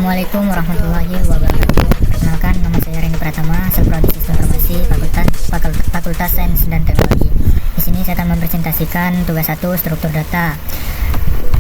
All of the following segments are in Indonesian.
Assalamualaikum warahmatullahi wabarakatuh. Perkenalkan, nama saya Reni Pratama, asal Prodi Sistem Informasi, Fakultas Sains dan Teknologi. Di sini saya akan mempresentasikan tugas 1 struktur data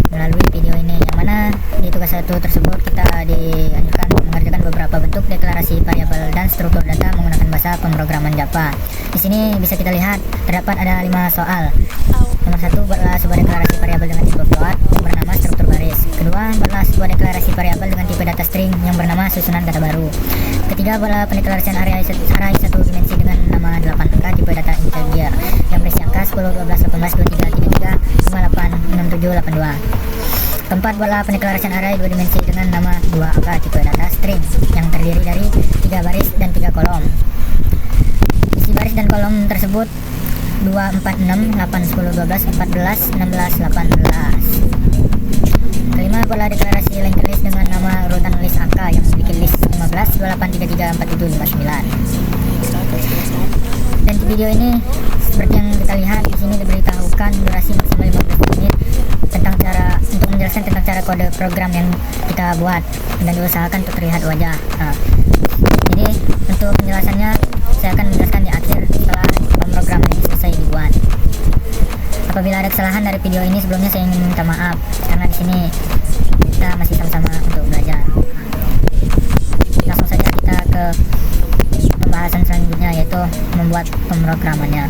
melalui video ini, yang mana di tugas 1 tersebut kita dianjurkan mengerjakan beberapa bentuk deklarasi variabel dan struktur data menggunakan bahasa pemrograman Java. Di sini bisa kita lihat terdapat ada 5 soal. Nomor 1, buatlah sebuah deklarasi variabel dengan tipe float yang bernama struktur baris. Kedua, buatlah sebuah deklarasi variabel dengan tipe data string yang bernama susunan kata baru. Ketiga, buatlah pendeklarasian array satu dimensi dengan nama 8 angka tipe data integer yang berisi angka 10, 12, 18, 23, 33, 58, 67, 82. Keempat, buatlah pendeklarasian array 2 dimensi dengan nama 2 angka tipe data string yang terdiri dari 3 baris dan 3 kolom. Isi baris dan kolom tersebut 2, 4, 6, 8, 10, 12, 14, 16, 18. Kelima, buatlah deklarasi linked list dengan nama urutan list angka yang memiliki list 15, 28, 33, 47, 59. Dan di video ini seperti yang kita lihat di sini diberitahukan durasi maksimal 15 menit tentang untuk menjelaskan tentang cara kode program yang kita buat dan diusahakan untuk terlihat wajah. Jadi untuk penjelasannya saya akan menjelaskan di akhir setelah pemrograman ini selesai dibuat. Apabila ada kesalahan dari video ini sebelumnya, saya ingin minta maaf karena di sini kita masih sama-sama untuk belajar. Langsung saja kita ke pembahasan selanjutnya, yaitu membuat pemrogramannya.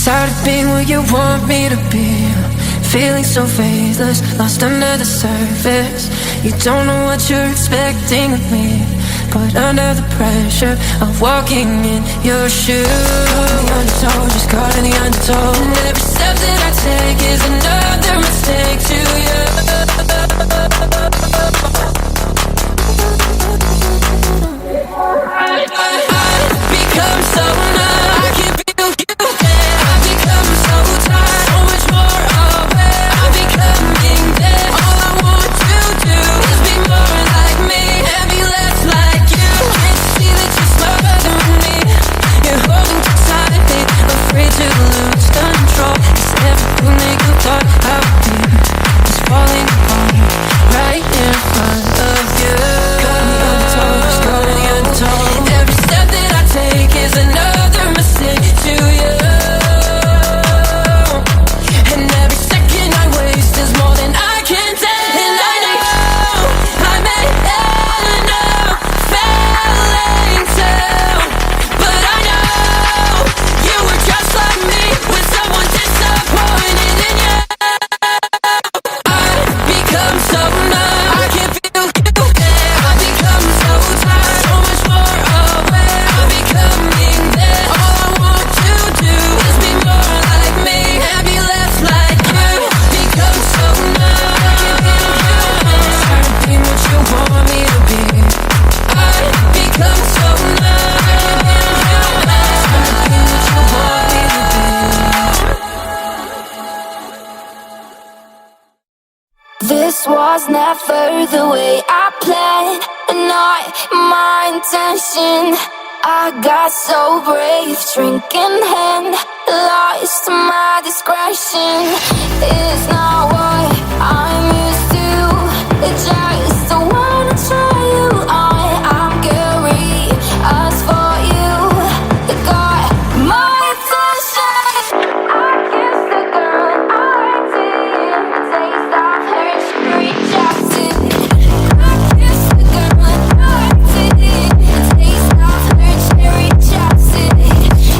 Tired of being where you want me to be, feeling so faithless, lost under the surface. You don't know what you're expecting of me, but under the pressure of walking in your shoes, caught in the undertow, just caught in the undertow. And every step that I take is another mistake to you. I become so numb, I can't feel you. This was never the way I planned, not my intention. I got so brave, drink in hand, lost my discretion. It's not what I'm used to, just wanna try you on. I'm curious for you, got my attention. I kissed the girl I did, taste of her rejected. I kissed the girl I did, taste of her rejected.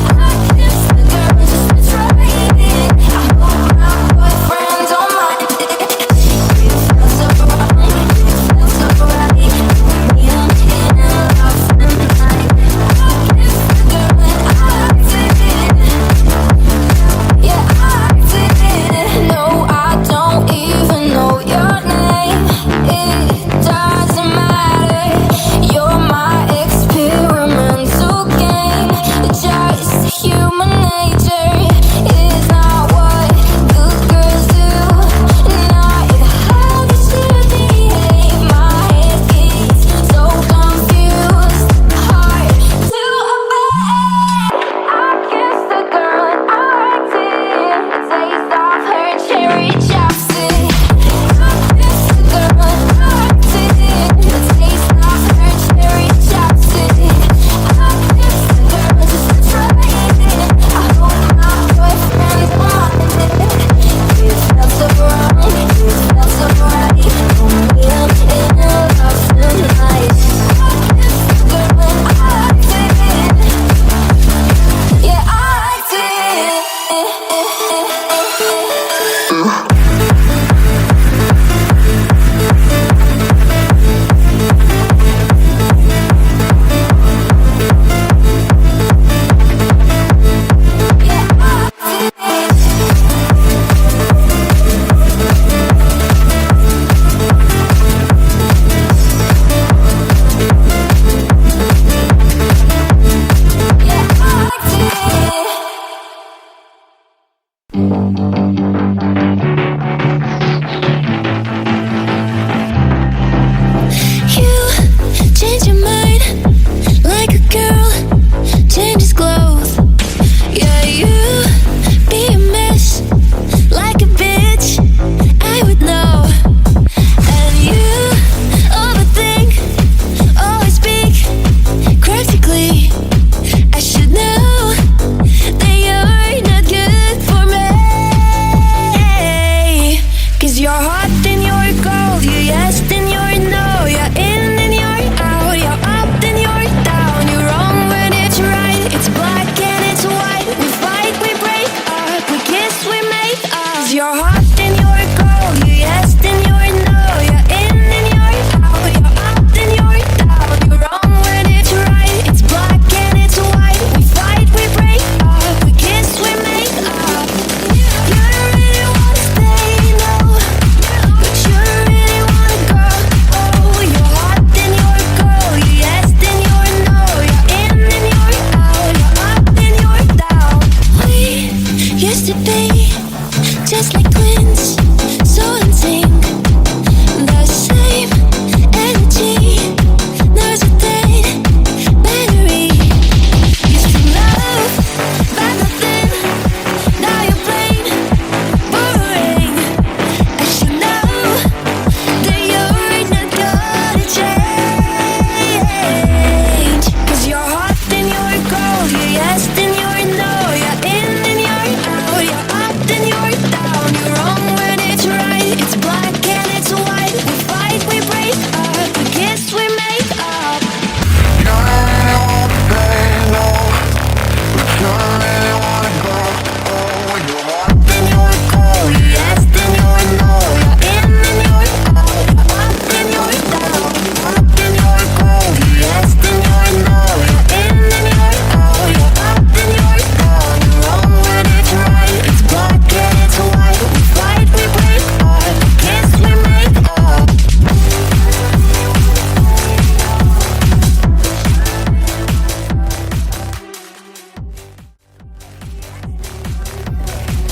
I kissed the girl just to try it. I hope my boyfriend don't mind it. It's not so wrong.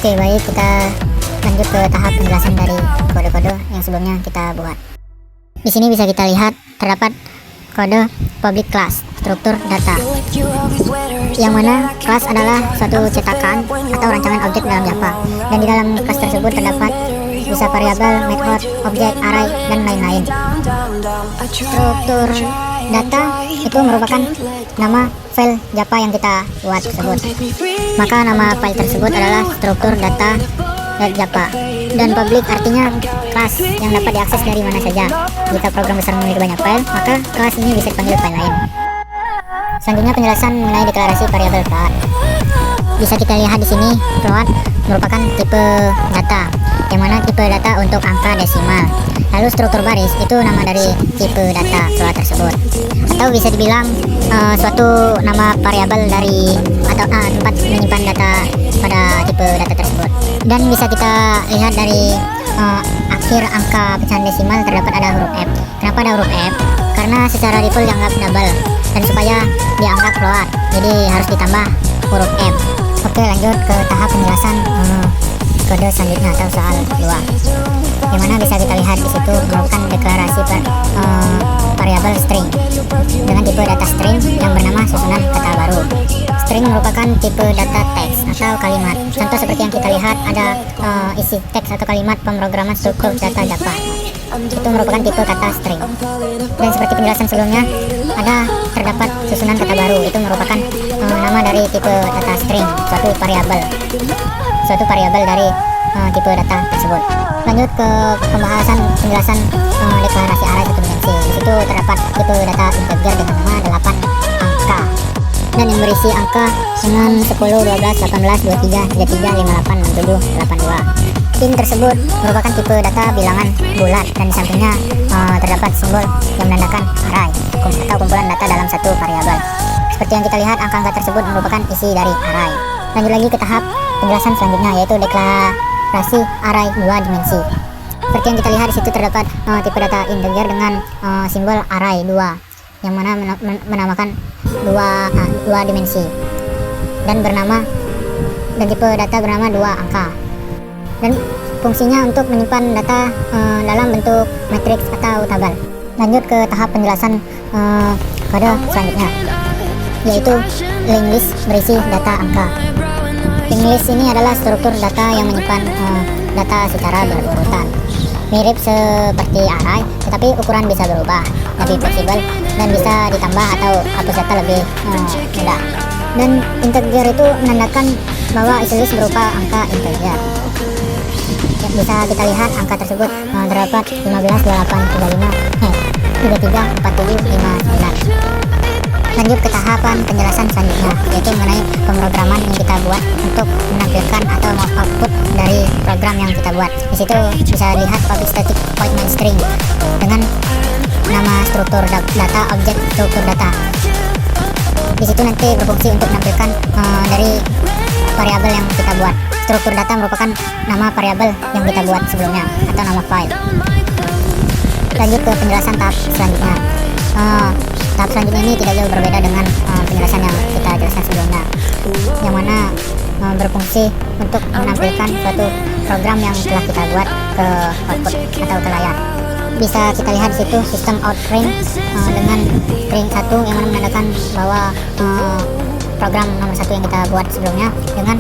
Oke, baik, kita lanjut ke tahap penjelasan dari kode-kode yang sebelumnya kita buat. Di sini bisa kita lihat terdapat kode public class, struktur data, yang mana kelas adalah suatu cetakan atau rancangan objek dalam Java, dan di dalam kelas tersebut terdapat bisa variabel, method, objek, array, dan lain-lain. Struktur data itu merupakan nama file Java yang kita buat tersebut. Maka nama file tersebut adalah struktur data Java, dan public artinya kelas yang dapat diakses dari mana saja. Jika program besar memiliki banyak file, maka kelas ini bisa dipanggil file lain. Selanjutnya penjelasan mengenai deklarasi variabel float. Bisa kita lihat di sini, float merupakan tipe data, yang mana tipe data untuk angka desimal. Lalu struktur baris itu nama dari tipe data float tersebut, atau bisa dibilang suatu nama variabel dari atau tempat menyimpan data pada tipe data tersebut. Dan bisa kita lihat dari akhir angka pecahan desimal terdapat ada huruf F. Kenapa ada huruf F? Karena secara default dianggap double, dan supaya dianggap float, jadi harus ditambah huruf F. Oke, lanjut ke tahap penjelasan kode selanjutnya atau soal 2, yang mana bisa kita lihat di situ merupakan deklarasi variabel string dengan tipe data string yang bernama susunan kata baru. String merupakan tipe data teks atau kalimat. Contoh seperti yang kita lihat ada isi teks atau kalimat pemrograman struktur data Java. Itu merupakan tipe kata string. Dan seperti penjelasan sebelumnya, ada terdapat susunan kata baru. Itu merupakan nama dari tipe data string, suatu variabel dari tipe data tersebut. Lanjut ke pembahasan penjelasan deklarasi array satu dimensi. Di situ terdapat tipe data integer dengan nama 8 angka, dan yang berisi angka dengan 10, 12, 18, 23, 33, 58, 67, 82. Int tersebut merupakan tipe data bilangan bulat, dan di sampingnya terdapat simbol yang menandakan array atau kumpulan data dalam satu variabel. Seperti yang kita lihat, angka-angka tersebut merupakan isi dari array. Lanjut lagi ke tahap penjelasan selanjutnya, yaitu deklarasi array 2 dimensi. Seperti yang kita lihat di situ terdapat tipe data integer dengan simbol array 2, yang mana menamakan dua dimensi, dan tipe data bernama 2 angka, dan fungsinya untuk menyimpan data dalam bentuk matriks atau tabel. Lanjut ke tahap penjelasan kode selanjutnya, yaitu linked list berisi data angka. Linked list ini adalah struktur data yang menyimpan data secara berurutan, mirip seperti array, tetapi ukuran bisa berubah, lebih fleksibel, dan bisa ditambah atau hapus data lebih mudah. Dan integer itu menandakan bahwa isi list berupa angka integer. Bisa kita lihat angka tersebut terdapat 15, 28, 33, 47, 59. Lanjut ke tahapan penjelasan selanjutnya, yaitu mengenai pemrograman yang kita buat untuk menampilkan atau output dari program yang kita buat. Di situ bisa lihat public static void main string dengan nama struktur data objek struktur data. Di situ nanti berfungsi untuk menampilkan dari variabel yang kita buat. Struktur data merupakan nama variabel yang kita buat sebelumnya atau nama file. Lanjut ke penjelasan tahap selanjutnya. Tahap selanjutnya ini tidak jauh berbeda dengan penjelasan yang kita jelaskan sebelumnya, yang mana berfungsi untuk menampilkan suatu program yang telah kita buat ke output atau ke layar. Bisa kita lihat di situ sistem out print dengan print 1 yang mana menandakan bahwa program nomor 1 yang kita buat sebelumnya dengan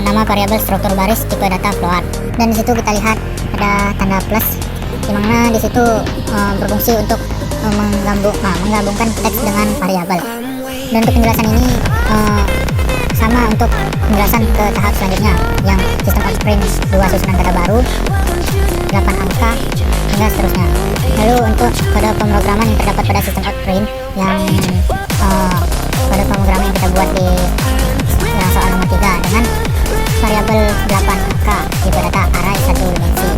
nama variabel struktur baris tipe data float. Dan di situ kita lihat ada tanda plus, di mana di situ berfungsi untuk menggabungkan teks dengan variabel. Dan untuk penjelasan ini sama untuk penjelasan ke tahap selanjutnya, yang sistem out print 2 susunan kata baru 8 angka hingga seterusnya. Lalu untuk kode pemrograman yang terdapat pada sistem out print, yang kode pemrograman yang kita buat di soal nomor 3 dengan variabel 8 angka tipe data array 1 dimensi.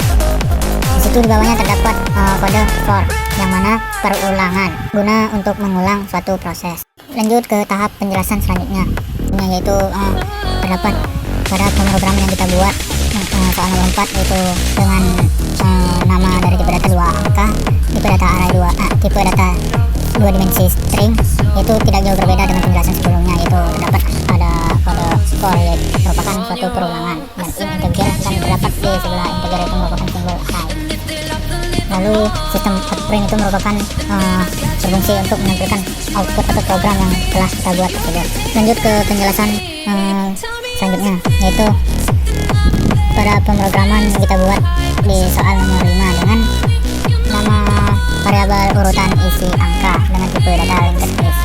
Di situ di bawahnya terdapat kode for, yang mana perulangan guna untuk mengulang suatu proses. Lanjut ke tahap penjelasan selanjutnya, yaitu terdapat pada pemrograman yang kita buat soal nomor 4, yaitu dengan nama dari tipe data 2 angka tipe data array 2 tipe data 2 dimensi string. Itu tidak jauh berbeda dengan penjelasan sebelumnya, yaitu terdapat pada kode for, yaitu merupakan suatu perulangan. lalu sistem outprint itu merupakan berfungsi untuk menampilkan output atau program yang telah kita buat tersebut. Lanjut ke penjelasan selanjutnya, yaitu pada pemrograman yang kita buat di soal nomor 5 dengan nama variabel urutan isi angka dengan tipe data linked list.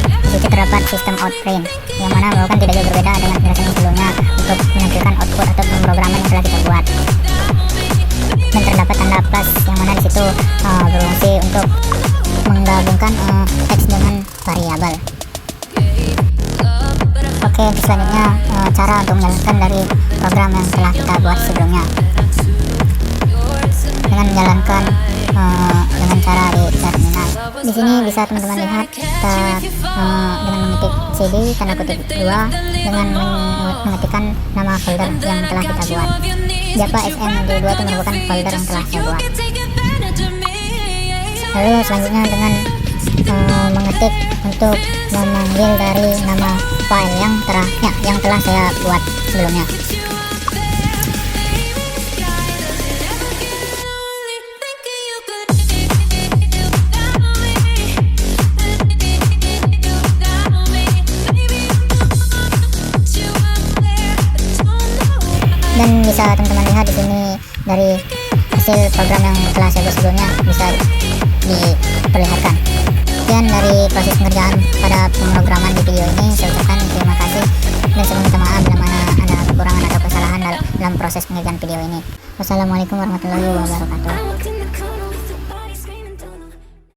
Di situ terdapat sistem outprint yang mana merupakan tidak jauh berbeda dengan penjelasan sebelumnya untuk menampilkan output atau pemrograman yang telah kita buat. Dan terdapat tanda plus yang mana di situ berfungsi untuk menggabungkan teks dengan variabel. Oke, selanjutnya cara untuk menjalankan dari program yang telah kita buat sebelumnya dengan menjalankan dengan cara di terminal. Di sini bisa teman-teman lihat kita dengan mengetik cd tanda kutip 2 dengan mengetikkan nama folder yang telah kita buat. Java SMD2 itu merupakan folder yang telah saya buat. Lalu selanjutnya dengan mengetik untuk memanggil dari nama file yang telah saya buat sebelumnya. Dan bisa teman-teman lihat di sini dari hasil program yang telah saya buat sebelumnya bisa diperlihatkan. Sekian dari proses pengerjaan pada pemrograman di